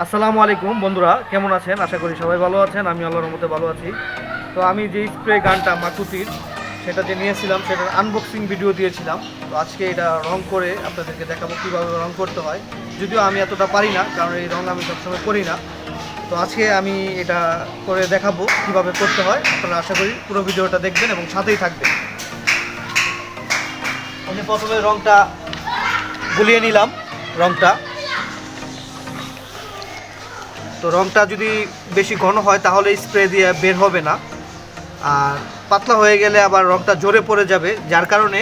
আসসালামু আলাইকুম বন্ধুরা, কেমন আছেন? আশা করি সবাই ভালো আছেন। আমি আল্লাহর রহমতে ভালো আছি। তো আমি যে স্প্রে গানটা মাকুতির সেটা যে নিয়েছিলাম সেটার আনবক্সিং ভিডিও দিয়েছিলাম। তো আজকে এটা রং করে আপনাদেরকে দেখাবো কীভাবে রং করতে হয়। যদিও আমি এতটা পারি না, কারণ এই রং আমি সবসময় করি না। তো আজকে আমি এটা করে দেখাবো কীভাবে করতে হয়। আপনারা আশা করি পুরো ভিডিওটা দেখবেন এবং সাথেই থাকবেন। আমি প্রথমে রংটা গুলিয়ে নিলাম। তো রংটা যদি বেশি ঘন হয় তাহলে স্প্রে দিয়ে বের হবে না, আর পাতলা হয়ে গেলে আবার রংটা জোরে পড়ে যাবে। যার কারণে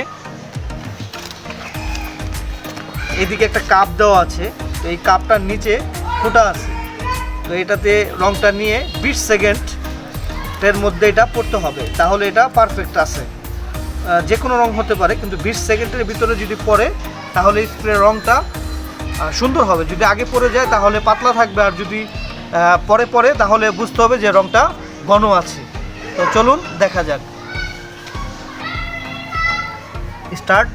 এদিকে একটা কাপ দেওয়া আছে, তো এই কাপটার নিচে ফুটা আছে। তো এটাতে রংটা নিয়ে 20 সেকেন্ডের মধ্যে এটা পড়তে হবে, তাহলে এটা পারফেক্ট আছে। যে কোনো রং হতে পারে, কিন্তু 20 সেকেন্ডের ভিতরে যদি পড়ে তাহলে স্প্রে রংটা সুন্দর হবে। যদি আগে পড়ে যায় তাহলে পাতলা থাকবে, আর যদি পরে তাহলে বুঝতে হবে যে রংটা ঘন আছে। তো চলুন দেখা যাক। স্টার্ট।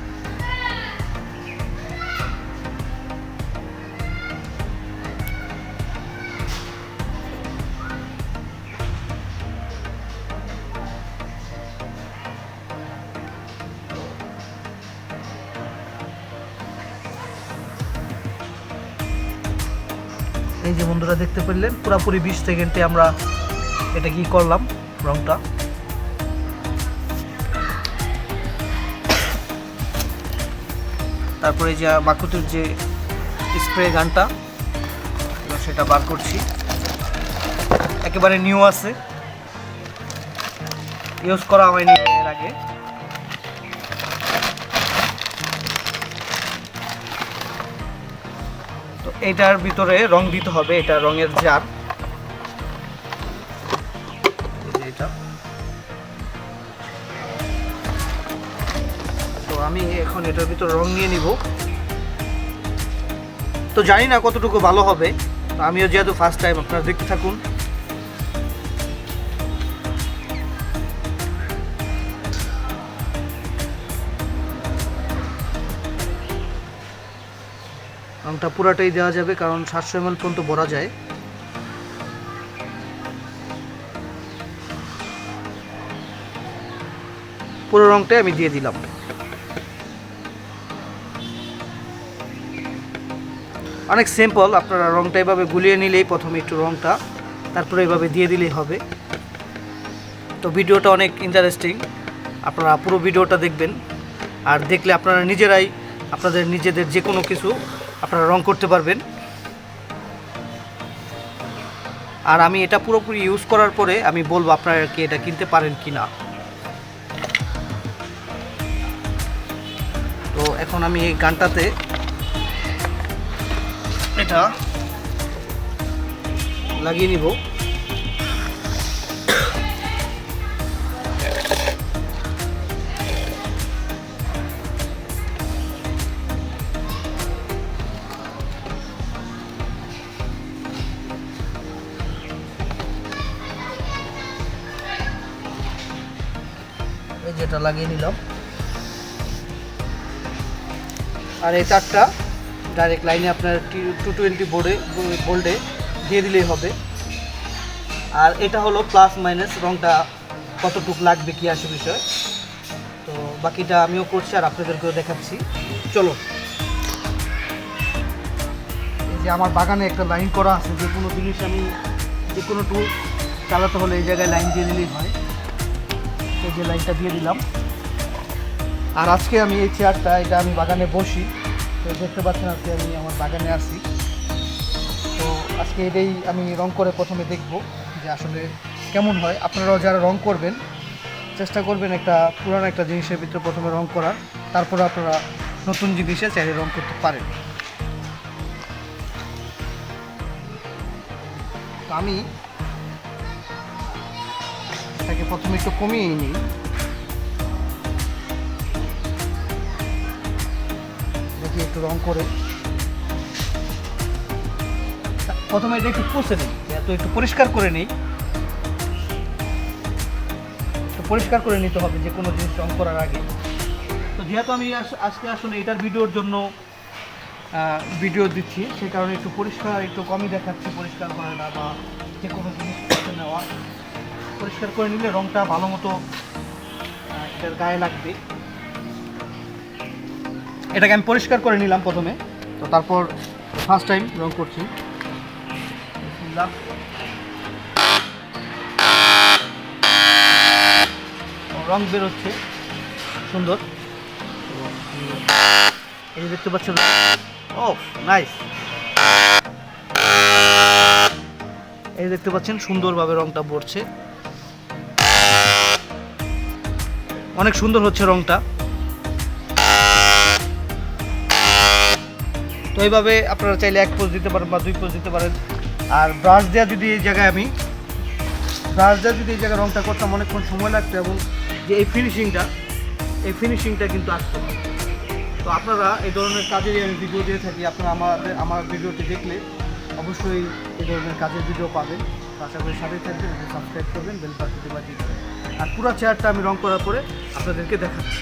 এই যে বন্ধুরা দেখতে পেলেন, পুরোপুরি 20 সেকেন্ডে আমরা এটা কি করলাম রংটা। তারপরে যে মাকুতের যে স্প্রে গানটা সেটা বার করছি, একেবারে নিউ আছে, ইউজ করা হয়নি এর আগে। তো এটার ভিতরে রং দিতে হবে, এটা রঙের জার। এটা তো আমি এখন এটার ভিতরে রং নিয়ে নিব। তো জানি না কতটুকু ভালো হবে, আমিও যেহেতু ফার্স্ট টাইম, আপনারা দেখতে থাকুন। রংটা পুরাটাই দেওয়া যাবে, কারণ 700 ml পর্যন্ত ভরা যায়। পুরো রংটাই আমি দিয়ে দিলাম। অনেক সিম্পল, আপনারা রংটা এভাবে গুলিয়ে নিলেই, প্রথমে একটু রংটা, তারপরে এভাবে দিয়ে দিলেই হবে। তো ভিডিওটা অনেক ইন্টারেস্টিং, আপনারা পুরো ভিডিওটা দেখবেন। আর দেখলে আপনারা নিজেরাই আপনাদের নিজেদের যে কোনো কিছু আপনারা রং করতে পারবেন। আর আমি এটা পুরোপুরি ইউজ করার পরে আমি বলবো আপনারা কি এটা কিনতে পারেন কি না। তো এখন আমি এই গানটাতে এটা লাগিয়ে নিব। এই যেটা লাগিয়ে নিলাম, আর এই তারটা ডাইরেক্ট লাইনে আপনার 220 ভোল্টে দিয়ে দিলেই হবে। আর এটা হলো প্লাস মাইনাস, রংটা কতটুকু লাগবে কি আসে বিষয়। তো বাকিটা আমিও করছি আর আপনাদেরকেও দেখাচ্ছি। চলো। এই যে আমার বাগানে একটা লাইন করা আছে, যে কোনো জিনিস আমি যে কোনো টুল চালাতে হলে এই জায়গায় লাইন দিয়ে দিলেই হয়। এই যে লাইনটা দিয়ে দিলাম। আর আজকে আমি এই চেয়ারটা, এটা আমি বাগানে বসি, তো দেখতে পাচ্ছেন আজকে আমি আমার বাগানে আসি। তো আজকে এটাই আমি রং করে প্রথমে দেখব যে আসলে কেমন হয়। আপনারাও যারা রং করবেন চেষ্টা করবেন একটা পুরানো একটা জিনিসের ভিতরে প্রথমে রং করার, তারপরে আপনারা নতুন জিনিসে চাইলে রং করতে পারেন। তো আমি এটাকে প্রথমে একটু কমিয়ে নিই। দেখি একটু রং করে প্রথমে এটা একটু পুষে নিই, একটু পরিষ্কার করে নিই। পরিষ্কার করে নিতে হবে যে কোনো জিনিস রং করার আগে। তো যেহেতু আমি আজকে আসলে এটার ভিডিওর জন্য ভিডিও দিচ্ছি, সে কারণে একটু পরিষ্কার একটু কমই দেখাচ্ছি, পরিষ্কার করে না বা যে কোনো জিনিস নেওয়া, পরিষ্কার করে নিলে রঙটা ভালো মতো এটার গায়ে লাগবে। এটাকে আমি পরিষ্কার করে নিলাম প্রথমে, তো তারপর ফার্স্ট টাইম রং করছি। রং বেরোচ্ছে সুন্দর, এই দেখতে পাচ্ছেন। ও নাইস, এই দেখতে পাচ্ছেন সুন্দরভাবে রংটা পড়ছে, অনেক সুন্দর হচ্ছে রংটা। তো এইভাবে আপনারা চাইলে 1 পোজ দিতে পারেন বা 2 পোজ দিতে পারেন। আর ব্রাশ দেওয়া যদি এই জায়গায় রংটা করতাম অনেকক্ষণ সময় লাগতো, এবং যে এই ফিনিশিংটা কিন্তু আসতো না। তো আপনারা এই ধরনের কাজেরই আমি ভিডিও দিয়ে থাকি, আপনারা আমার ভিডিওটি দেখলে অবশ্যই এই ধরনের কাজের ভিডিও পাবেন। আশা করি সাথে থাকবেন, সাবস্ক্রাইব করবেন, বেল বাটনটি বাজিয়ে দেবেন। আর পুরো চেয়ারটা আমি রং করার পরে আপনাদেরকে দেখাচ্ছি।